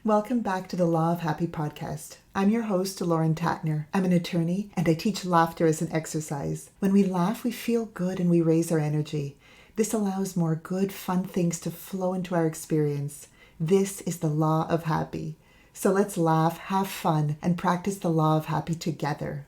Welcome back to the Law of Happy podcast. I'm your host, Lauren Tatner. I'm an attorney and I teach laughter as an exercise. When we laugh, we feel good and we raise our energy. This allows more good, fun things to flow into our experience. This is the Law of Happy. So let's laugh, have fun, and practice the Law of Happy together.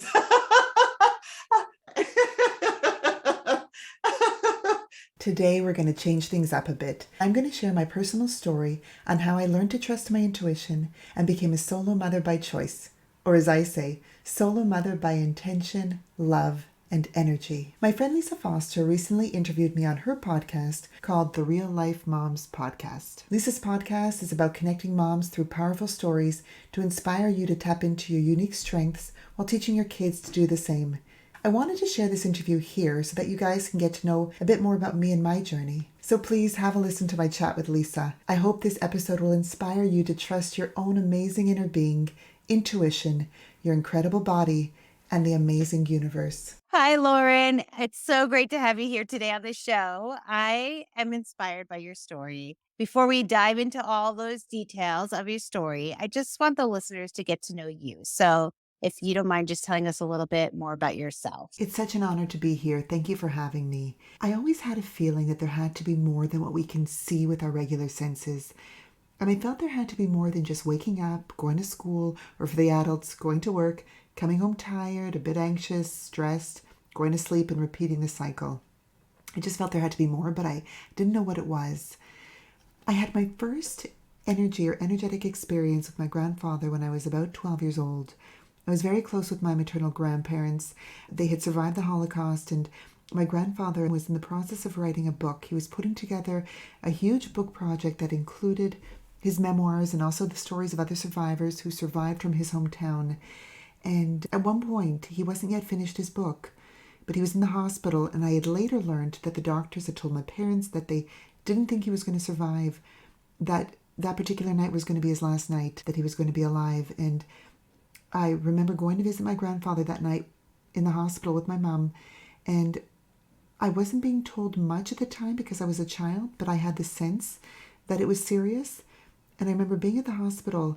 Today, we're going to change things up a bit. I'm going to share my personal story on how I learned to trust my intuition and became a solo mother by choice. Or as I say, solo mother by intention, love, and energy. My friend Lisa Foster recently interviewed me on her podcast called the Real Life Momz Podcast. Lisa's podcast is about connecting moms through powerful stories to inspire you to tap into your unique strengths while teaching your kids to do the same. I wanted to share this interview here so that you guys can get to know a bit more about me and my journey. So please have a listen to my chat with Lisa. I hope this episode will inspire you to trust your own amazing inner being, intuition, your incredible body, and the amazing universe. Hi, Lauren. It's so great to have you here today on the show. I am inspired by your story. Before we dive into all those details of your story, I just want the listeners to get to know you. So if you don't mind just telling us a little bit more about yourself. It's such an honor to be here. Thank you for having me. I always had a feeling that there had to be more than what we can see with our regular senses. And I felt there had to be more than just waking up, going to school, or for the adults, going to work, coming home tired, a bit anxious, stressed, going to sleep, and repeating the cycle. I just felt there had to be more, but I didn't know what it was. I had my first energetic experience with my grandfather when I was about 12 years old. I was very close with my maternal grandparents. They had survived the Holocaust, and my grandfather was in the process of writing a book. He was putting together a huge book project that included his memoirs and also the stories of other survivors who survived from his hometown. And at one point, he wasn't yet finished his book, but he was in the hospital, and I had later learned that the doctors had told my parents that they didn't think he was going to survive, that particular night was going to be his last night, that he was going to be alive. And I remember going to visit my grandfather that night in the hospital with my mom, and I wasn't being told much at the time because I was a child, but I had the sense that it was serious. And I remember being at the hospital,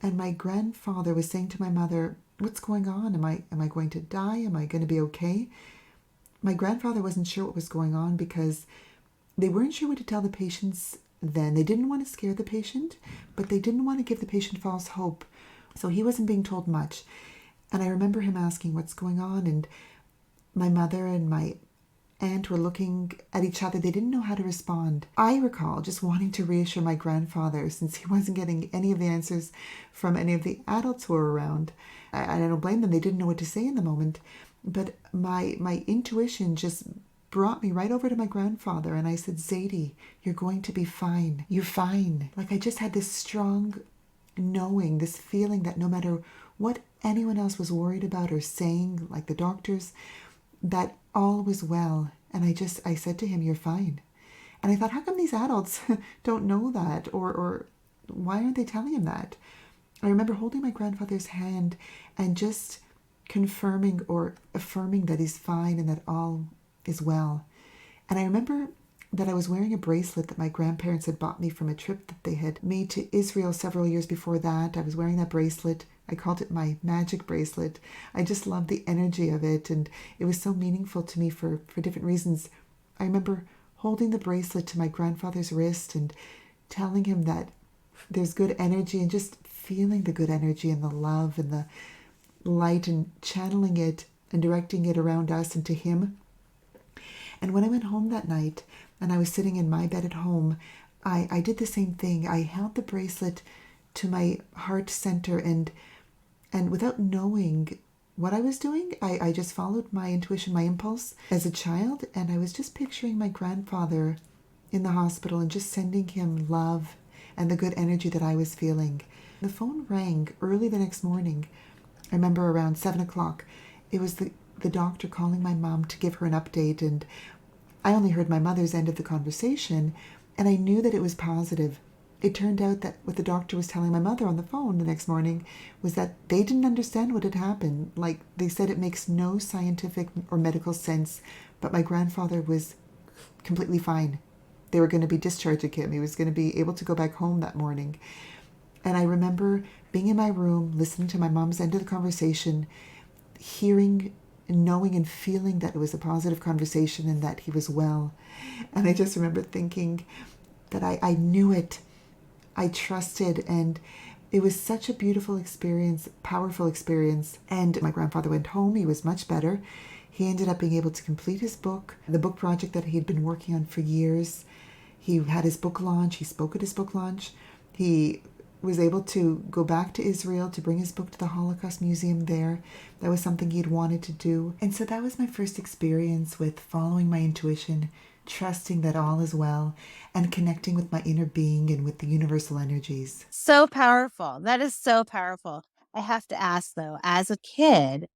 and my grandfather was saying to my mother, "What's going on? Am I going to die? Am I going to be okay?" My grandfather wasn't sure what was going on because they weren't sure what to tell the patients then. They didn't want to scare the patient, but they didn't want to give the patient false hope. So he wasn't being told much. And I remember him asking what's going on, and my mother and my aunt were looking at each other. They didn't know how to respond. I recall just wanting to reassure my grandfather since he wasn't getting any of the answers from any of the adults who were around. I don't blame them. They didn't know what to say in the moment. But my intuition just brought me right over to my grandfather, and I said, "Zadie, you're going to be fine. You're fine." Like I just had this strong knowing, this feeling that no matter what anyone else was worried about or saying, like the doctors, that all was well. And I said to him, "You're fine." And I thought, how come these adults don't know that? Or why aren't they telling him that? I remember holding my grandfather's hand and just confirming or affirming that he's fine and that all is well. And I remember that I was wearing a bracelet that my grandparents had bought me from a trip that they had made to Israel several years before that. I was wearing that bracelet. I called it my magic bracelet. I just loved the energy of it, and it was so meaningful to me for different reasons. I remember holding the bracelet to my grandfather's wrist and telling him that there's good energy, and just feeling the good energy and the love and the light, and channeling it and directing it around us and to him. And when I went home that night and I was sitting in my bed at home, I did the same thing. I held the bracelet to my heart center, and without knowing what I was doing, I just followed my intuition, my impulse as a child, and I was just picturing my grandfather in the hospital and just sending him love and the good energy that I was feeling. The phone rang early the next morning. I remember around 7 o'clock. It was the doctor calling my mom to give her an update, and I only heard my mother's end of the conversation, and I knew that it was positive. It turned out that what the doctor was telling my mother on the phone the next morning was that they didn't understand what had happened. Like, they said it makes no scientific or medical sense, but my grandfather was completely fine. They were going to be discharging him. He was going to be able to go back home that morning. And I remember being in my room, listening to my mom's end of the conversation, hearing, knowing and feeling that it was a positive conversation and that he was well. And I just remember thinking that I knew it. I trusted, and it was such a beautiful experience, powerful experience. And my grandfather went home. He was much better. He ended up being able to complete his book, the book project that he had been working on for years. He had his book launch. He spoke at his book launch. He was able to go back to Israel to bring his book to the Holocaust Museum there. That was something he'd wanted to do. And so that was my first experience with following my intuition, trusting that all is well, and connecting with my inner being and with the universal energies. So powerful. That is so powerful. I have to ask though, as a kid,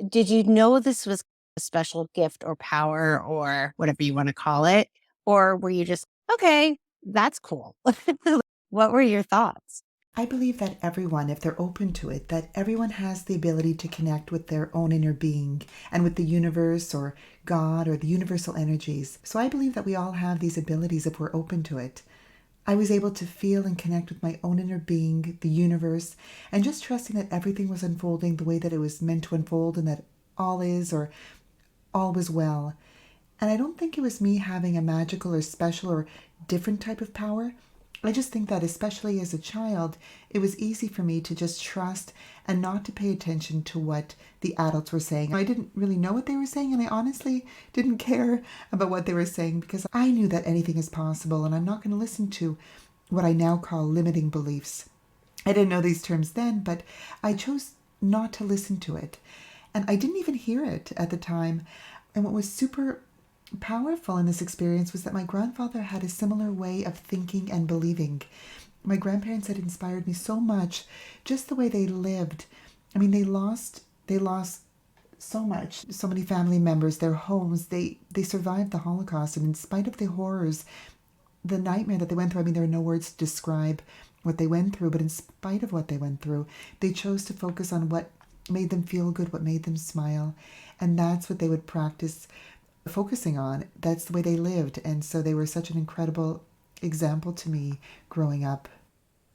did you know this was a special gift or power or whatever you want to call it? Or were you just, okay, that's cool? What were your thoughts? I believe that everyone, if they're open to it, that everyone has the ability to connect with their own inner being and with the universe or God or the universal energies. So I believe that we all have these abilities if we're open to it. I was able to feel and connect with my own inner being, the universe, and just trusting that everything was unfolding the way that it was meant to unfold and that all is or all was well. And I don't think it was me having a magical or special or different type of power. I just think that, especially as a child, it was easy for me to just trust and not to pay attention to what the adults were saying. I didn't really know what they were saying, and I honestly didn't care about what they were saying because I knew that anything is possible, and I'm not going to listen to what I now call limiting beliefs. I didn't know these terms then, but I chose not to listen to it. And I didn't even hear it at the time. And what was super powerful in this experience was that my grandfather had a similar way of thinking and believing. My grandparents had inspired me so much, just the way they lived. I mean, they lost so much, so many family members, their homes. They survived the Holocaust, and in spite of the horrors, the nightmare that they went through, I mean, there are no words to describe what they went through, but in spite of what they went through, they chose to focus on what made them feel good, what made them smile, and that's what they would practice focusing on. That's the way they lived. And so they were such an incredible example to me growing up.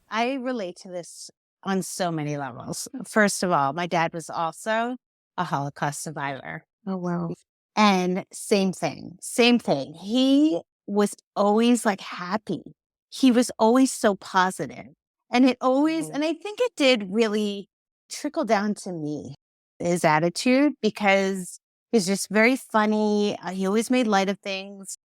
I relate to this on so many levels. First of all, my dad was also a Holocaust survivor. Oh, wow. And same thing, same thing. He was always like happy. He was always so positive. And it always, and I think it did really trickle down to me, his attitude, because he's just very funny. He always made light of things.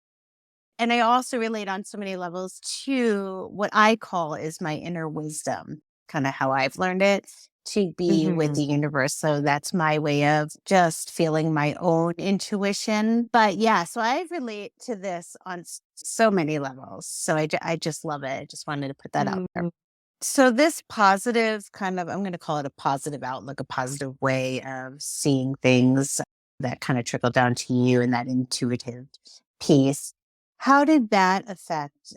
And I also relate on so many levels to what I call is my inner wisdom, kind of how I've learned it to be with the universe. So that's my way of just feeling my own intuition. But yeah, so I relate to this on so many levels. So I just love it. I just wanted to put that out there. So this positive kind of, I'm going to call it a positive outlook, a positive way of seeing things that kind of trickle down to you and that intuitive piece. How did that affect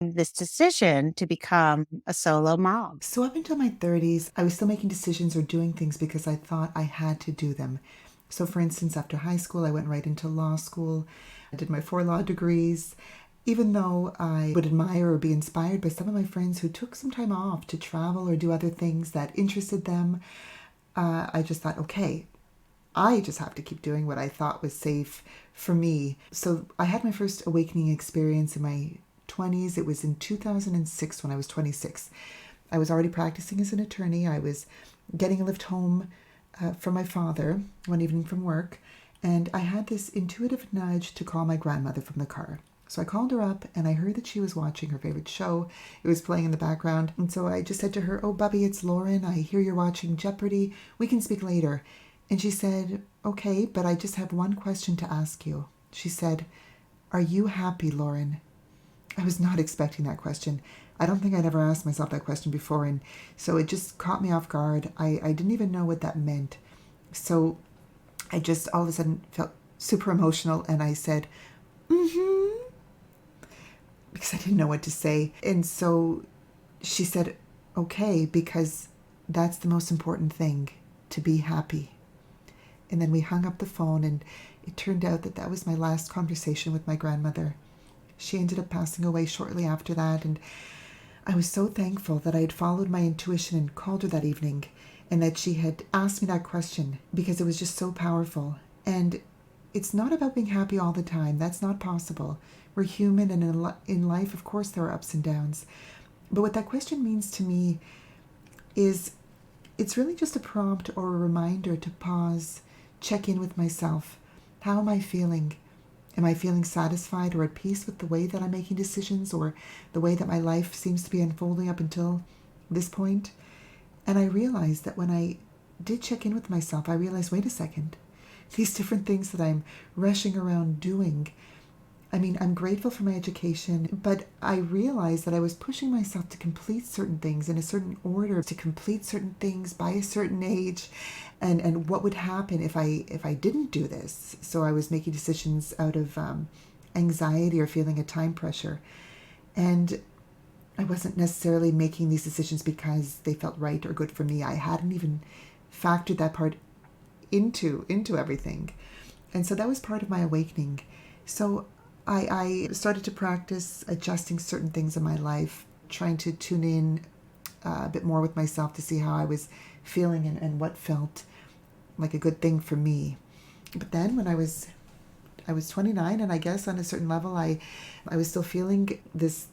this decision to become a solo mom? So up until my 30s, I was still making decisions or doing things because I thought I had to do them. So for instance, after high school, I went right into law school. I did my 4 law degrees. Even though I would admire or be inspired by some of my friends who took some time off to travel or do other things that interested them, I just thought, okay, I just have to keep doing what I thought was safe for me. So I had my first awakening experience in my 20s. It was in 2006 when I was 26. I was already practicing as an attorney. I was getting a lift home from my father one evening from work, and I had this intuitive nudge to call my grandmother from the car. So I called her up and I heard that she was watching her favorite show. It was playing in the background. And so I just said to her, "Oh, Bubby, it's Lauren. I hear you're watching Jeopardy. We can speak later." And she said, "Okay, but I just have one question to ask you." She said, "Are you happy, Lauren?" I was not expecting that question. I don't think I'd ever asked myself that question before, and so it just caught me off guard. I didn't even know what that meant. So I just all of a sudden felt super emotional, and I said, "Mm-hmm," because I didn't know what to say. And so she said, "Okay, because that's the most important thing, to be happy." And then we hung up the phone, and it turned out that that was my last conversation with my grandmother. She ended up passing away shortly after that, and I was so thankful that I had followed my intuition and called her that evening, and that she had asked me that question, because it was just so powerful. And it's not about being happy all the time. That's not possible. We're human, and in life, of course, there are ups and downs. But what that question means to me is it's really just a prompt or a reminder to pause, check in with myself. How am I feeling? Am I feeling satisfied or at peace with the way that I'm making decisions, or the way that my life seems to be unfolding up until this point? And I realized that when I did check in with myself, I realized, wait a second, these different things that I'm rushing around doing. I mean, I'm grateful for my education, but I realized that I was pushing myself to complete certain things in a certain order, to complete certain things by a certain age, and what would happen if I didn't do this. So I was making decisions out of anxiety or feeling a time pressure, and I wasn't necessarily making these decisions because they felt right or good for me. I hadn't even factored that part into everything. And so that was part of my awakening. So I started to practice adjusting certain things in my life, trying to tune in a bit more with myself to see how I was feeling, and what felt like a good thing for me. But then when I was 29, and I guess on a certain level I was still feeling this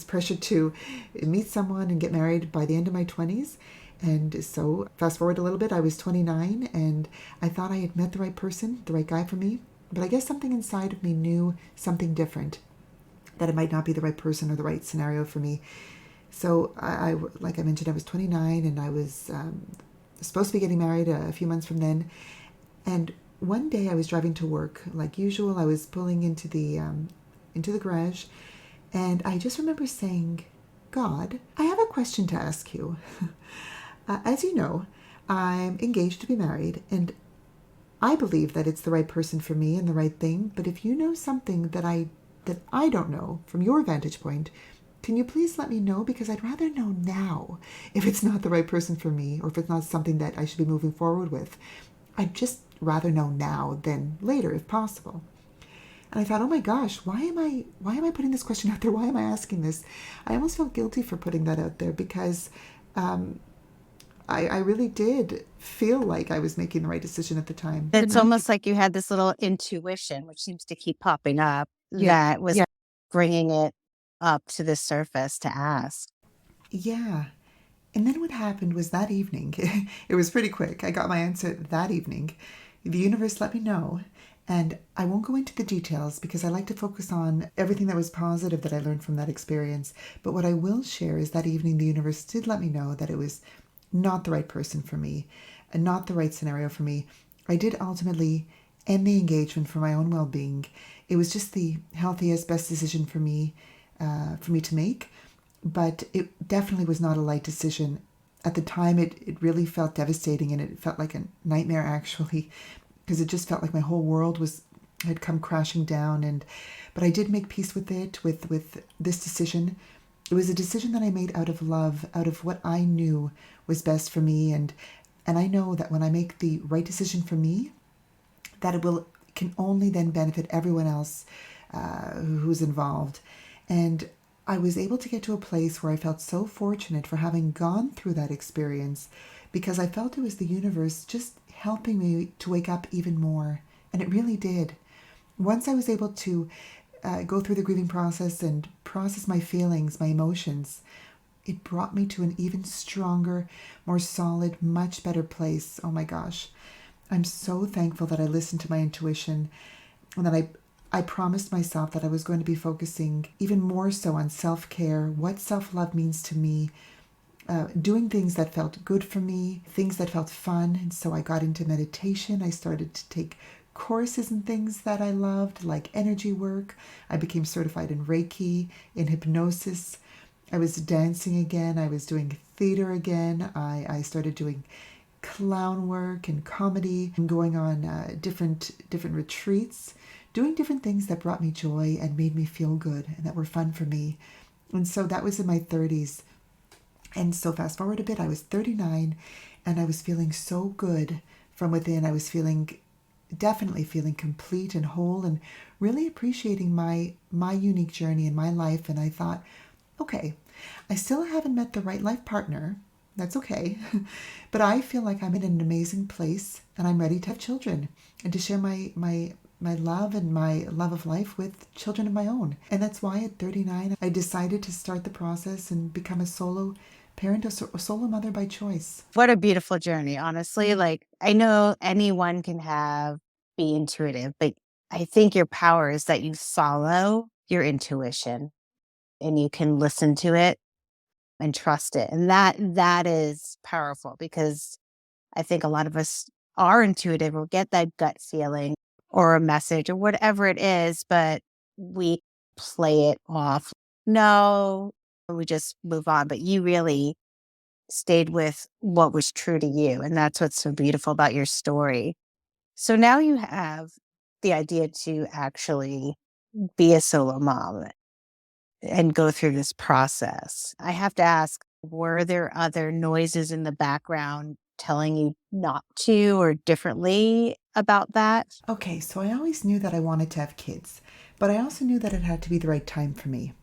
pressure to meet someone and get married by the end of my 20s. And so fast forward a little bit, I was 29, and I thought I had met the right person, the right guy for me. But I guess something inside of me knew something different, that it might not be the right person or the right scenario for me. So I like I mentioned, I was 29, and I was supposed to be getting married a few months from then. And one day I was driving to work like usual. I was pulling into the garage, and I just remember saying, God, I have a question to ask you. As you know, I'm engaged to be married, and I believe that it's the right person for me and the right thing. But if you know something that I don't know from your vantage point, can you please let me know? Because I'd rather know now if it's not the right person for me, or if it's not something that I should be moving forward with. I'd just rather know now than later, if possible. And I thought, oh my gosh, why am I putting this question out there? Why am I asking this? I almost felt guilty for putting that out there, because I really did feel like I was making the right decision at the time. It's almost like you had this little intuition, which seems to keep popping up, Yeah. that was bringing it up to the surface to ask. Yeah. And then what happened was that evening, it was pretty quick. I got my answer that evening. The universe let me know. And I won't go into the details, because I like to focus on everything that was positive that I learned from that experience. But what I will share is that evening the universe did let me know that it was not the right person for me, and not the right scenario for me. I did ultimately end the engagement for my own well-being. It was just the healthiest, best decision for me to make. But it definitely was not a light decision. At the time, it really felt devastating, and it felt like a nightmare, actually, because it just felt like my whole world had come crashing down. But I did make peace with it, with this decision. It was a decision that I made out of love, out of what I knew was best for me, and I know that when I make the right decision for me, that can only then benefit everyone else who's involved. And I was able to get to a place where I felt so fortunate for having gone through that experience, because I felt it was the universe just helping me to wake up even more. And it really did. Once I was able to go through the grieving process and process my feelings, my emotions, it brought me to an even stronger, more solid, much better place. Oh my gosh. I'm so thankful that I listened to my intuition, and that I promised myself that I was going to be focusing even more so on self-care, what self-love means to me, doing things that felt good for me, things that felt fun. And so I got into meditation. I started to take courses and things that I loved, like energy work. I became certified in Reiki, in hypnosis. I was dancing again. I was doing theater again. I started doing clown work and comedy, and going on different retreats, doing different things that brought me joy and made me feel good and that were fun for me. And so that was in my 30s. And so fast forward a bit, I was 39, and I was feeling so good from within. I was definitely feeling complete and whole, and really appreciating my unique journey in my life. And I thought, okay, I still haven't met the right life partner. That's okay. But I feel like I'm in an amazing place and I'm ready to have children and to share my love and my love of life with children of my own. And that's why at 39 I decided to start the process and become a solo parent, a solo mother by choice. What a beautiful journey, honestly. Like, I know anyone can be intuitive, but I think your power is that you follow your intuition and you can listen to it and trust it. And that is powerful because I think a lot of us are intuitive or get that gut feeling or a message or whatever it is, but we play it off. No, we just move on. But you really stayed with what was true to you. And that's what's so beautiful about your story. So now you have the idea to actually be a solo mom and go through this process. I have to ask, were there other noises in the background telling you not to or differently about that? Okay, so I always knew that I wanted to have kids, but I also knew that it had to be the right time for me.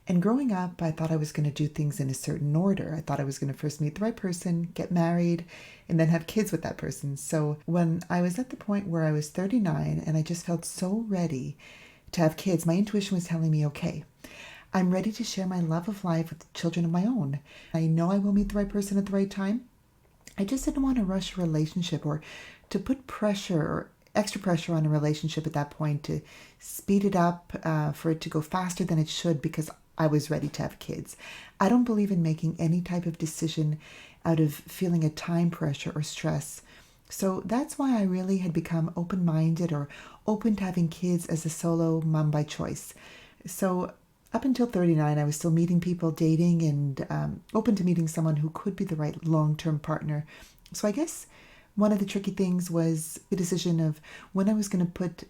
And growing up, I thought I was going to do things in a certain order. I thought I was going to first meet the right person, get married, and then have kids with that person. So when I was at the point where I was 39 and I just felt so ready to have kids, my intuition was telling me, okay, I'm ready to share my love of life with children of my own. I know I will meet the right person at the right time. I just didn't want to rush a relationship or to put pressure or extra pressure on a relationship at that point to speed it up for it to go faster than it should because I was ready to have kids. I don't believe in making any type of decision out of feeling a time pressure or stress. So that's why I really had become open minded or open to having kids as a solo mom by choice. So up until 39, I was still meeting people, dating, and open to meeting someone who could be the right long term partner. So I guess one of the tricky things was the decision of when I was going to put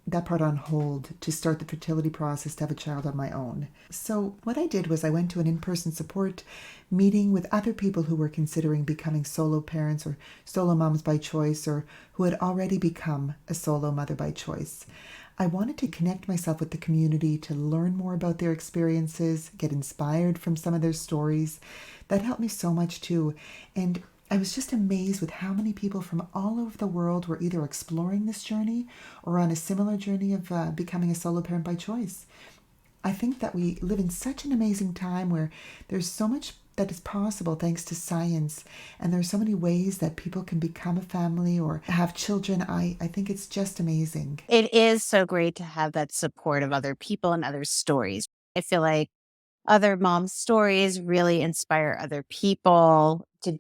that part on hold to start the fertility process to have a child on my own. So what I did was I went to an in-person support meeting with other people who were considering becoming solo parents or solo moms by choice or who had already become a solo mother by choice. I wanted to connect myself with the community to learn more about their experiences, get inspired from some of their stories. That helped me so much too. And I was just amazed with how many people from all over the world were either exploring this journey or on a similar journey of becoming a solo parent by choice. I think that we live in such an amazing time where there's so much that is possible thanks to science, and there's so many ways that people can become a family or have children. I think it's just amazing. It is so great to have that support of other people and other stories. I feel like other moms' stories really inspire other people to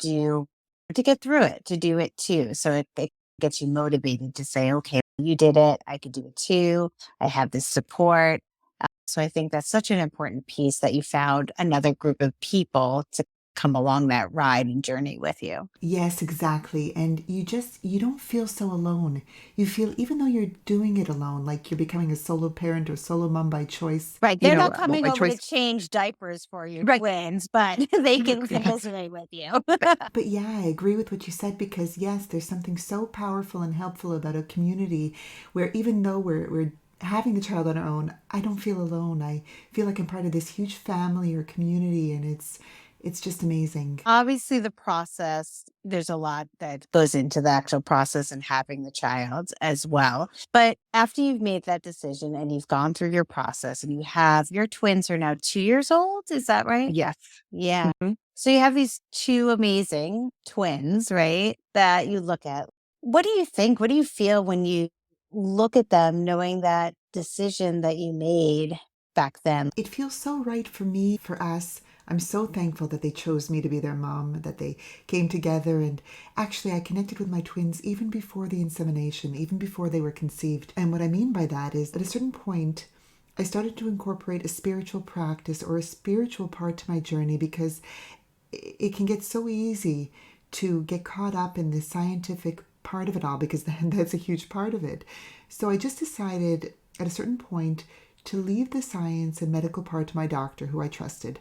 get through it, to do it too. So it gets you motivated to say, okay, you did it. I could do it too. I have this support. So I think that's such an important piece that you found another group of people to come along that ride and journey with you. Yes, exactly. And you don't feel so alone. You feel, even though you're doing it alone, like you're becoming a solo parent or solo mom by choice, Right. you They're know, not well, coming by over to choice. change diapers for your twins, but they can Yes. participate with you. But yeah, I agree with what you said because yes, there's something so powerful and helpful about a community where even though we're having the child on our own, I don't feel alone. I feel like I'm part of this huge family or community, and it's just amazing. Obviously, the process, there's a lot that goes into the actual process and having the child as well. But after you've made that decision and you've gone through your process and you have your twins are now 2 years old, is that right? Yes. Yeah. So you have these two amazing twins, right? That you look at. What do you think? What do you feel when you look at them, knowing that decision that you made back then? It feels so right for me, for us. I'm so thankful that they chose me to be their mom, that they came together. And actually, I connected with my twins even before the insemination, even before they were conceived. And what I mean by that is, at a certain point, I started to incorporate a spiritual practice or a spiritual part to my journey because it can get so easy to get caught up in the scientific part of it all because that's a huge part of it. So I just decided at a certain point to leave the science and medical part to my doctor, who I trusted.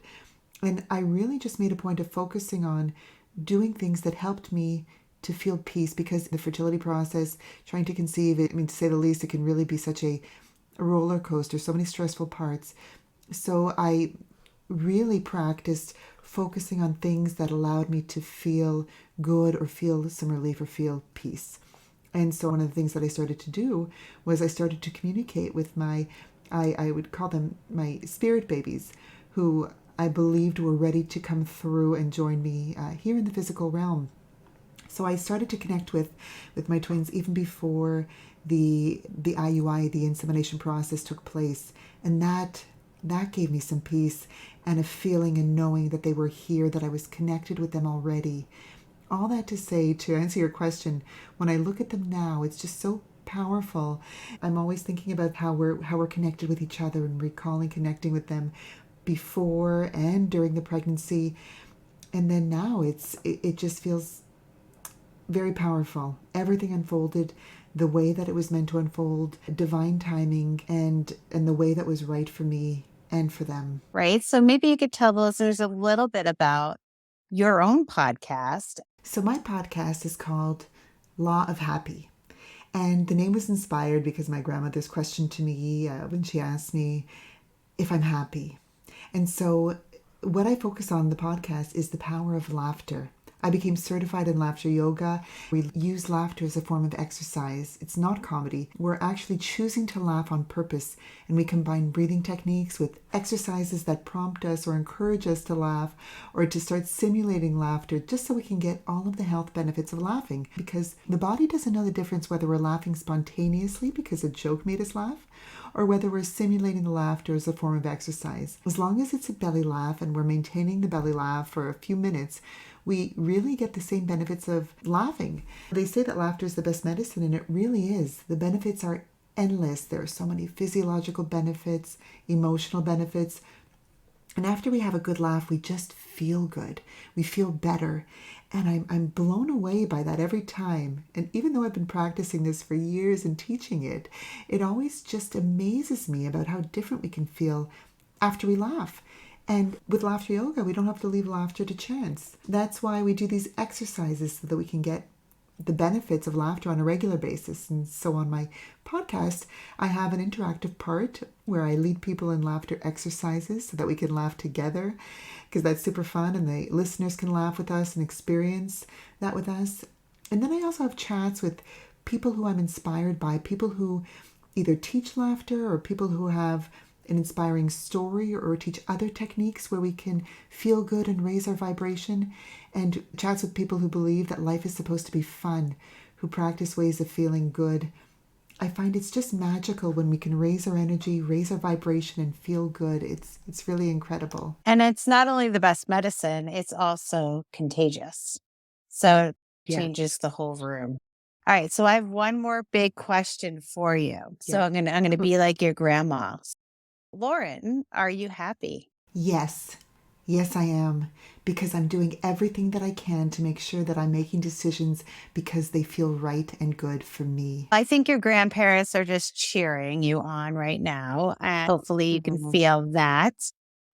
And I really just made a point of focusing on doing things that helped me to feel peace because the fertility process, trying to conceive, I mean, to say the least, it can really be such a roller coaster, so many stressful parts. So I really practiced focusing on things that allowed me to feel good or feel some relief or feel peace. And so one of the things that I started to do was I started to communicate with I would call them my spirit babies, who I believed were ready to come through and join me here in the physical realm. So I started to connect with my twins even before the IUI, the insemination process, took place, and that gave me some peace and a feeling and knowing that they were here, that I was connected with them already. All that to say, to answer your question, when I look at them now, it's just so powerful. I'm always thinking about how we're connected with each other and recalling connecting with them before and during the pregnancy, and then now it just feels very powerful. Everything unfolded the way that it was meant to unfold, divine timing, and the way that was right for me and for them. Right. So maybe you could tell the listeners a little bit about your own podcast. So my podcast is called Law of Happy. And the name was inspired because my grandmother's question to me when she asked me if I'm happy. And so what I focus on in the podcast is the power of laughter. I became certified in laughter yoga. We use laughter as a form of exercise. It's not comedy. We're actually choosing to laugh on purpose, and we combine breathing techniques with exercises that prompt us or encourage us to laugh or to start simulating laughter, just so we can get all of the health benefits of laughing, because the body doesn't know the difference whether we're laughing spontaneously because a joke made us laugh or whether we're simulating the laughter as a form of exercise. As long as it's a belly laugh and we're maintaining the belly laugh for a few minutes, we really get the same benefits of laughing. They say that laughter is the best medicine, and it really is. The benefits are endless. There are so many physiological benefits, emotional benefits. And after we have a good laugh, we just feel good. We feel better. And I'm blown away by that every time. And even though I've been practicing this for years and teaching it, it always just amazes me about how different we can feel after we laugh. And with laughter yoga, we don't have to leave laughter to chance. That's why we do these exercises, so that we can get the benefits of laughter on a regular basis. And so on my podcast, I have an interactive part where I lead people in laughter exercises so that we can laugh together, because that's super fun, and the listeners can laugh with us and experience that with us. And then I also have chats with people who I'm inspired by, people who either teach laughter or people who have an inspiring story or teach other techniques where we can feel good and raise our vibration, and chats with people who believe that life is supposed to be fun, who practice ways of feeling good. I find it's just magical when we can raise our energy, raise our vibration, and feel good. It's really incredible. And it's not only the best medicine, it's also contagious. So it Yeah. changes the whole room. All right. So I have one more big question for you. So Yeah. I'm gonna be like your grandma. Lauren, are you happy? Yes. Yes, I am. Because I'm doing everything that I can to make sure that I'm making decisions because they feel right and good for me. I think your grandparents are just cheering you on right now. And hopefully you can Mhm. feel that.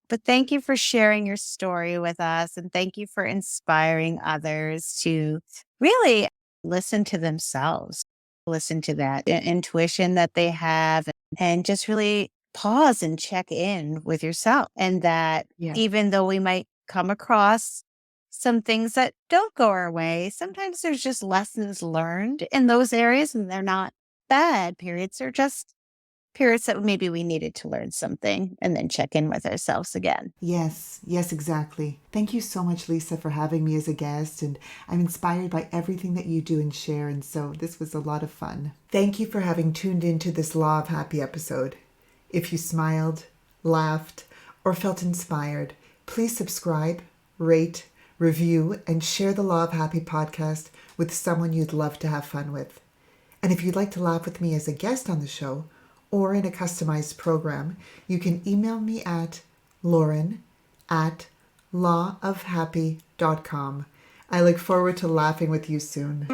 But thank you for sharing your story with us. And thank you for inspiring others to really listen to themselves, listen to that intuition that they have, and just really pause and check in with yourself. And that Yeah. even though we might come across some things that don't go our way, sometimes there's just lessons learned in those areas, and they're not bad periods. They're just periods that maybe we needed to learn something and then check in with ourselves again. Yes, yes, exactly. Thank you so much, Lisa, for having me as a guest. And I'm inspired by everything that you do and share. And so this was a lot of fun. Thank you for having tuned into this Law of Happy episode. If you smiled, laughed, or felt inspired, please subscribe, rate, review, and share the Law of Happy podcast with someone you'd love to have fun with. And if you'd like to laugh with me as a guest on the show or in a customized program, you can email me at lauren@lawofhappy.com. I look forward to laughing with you soon.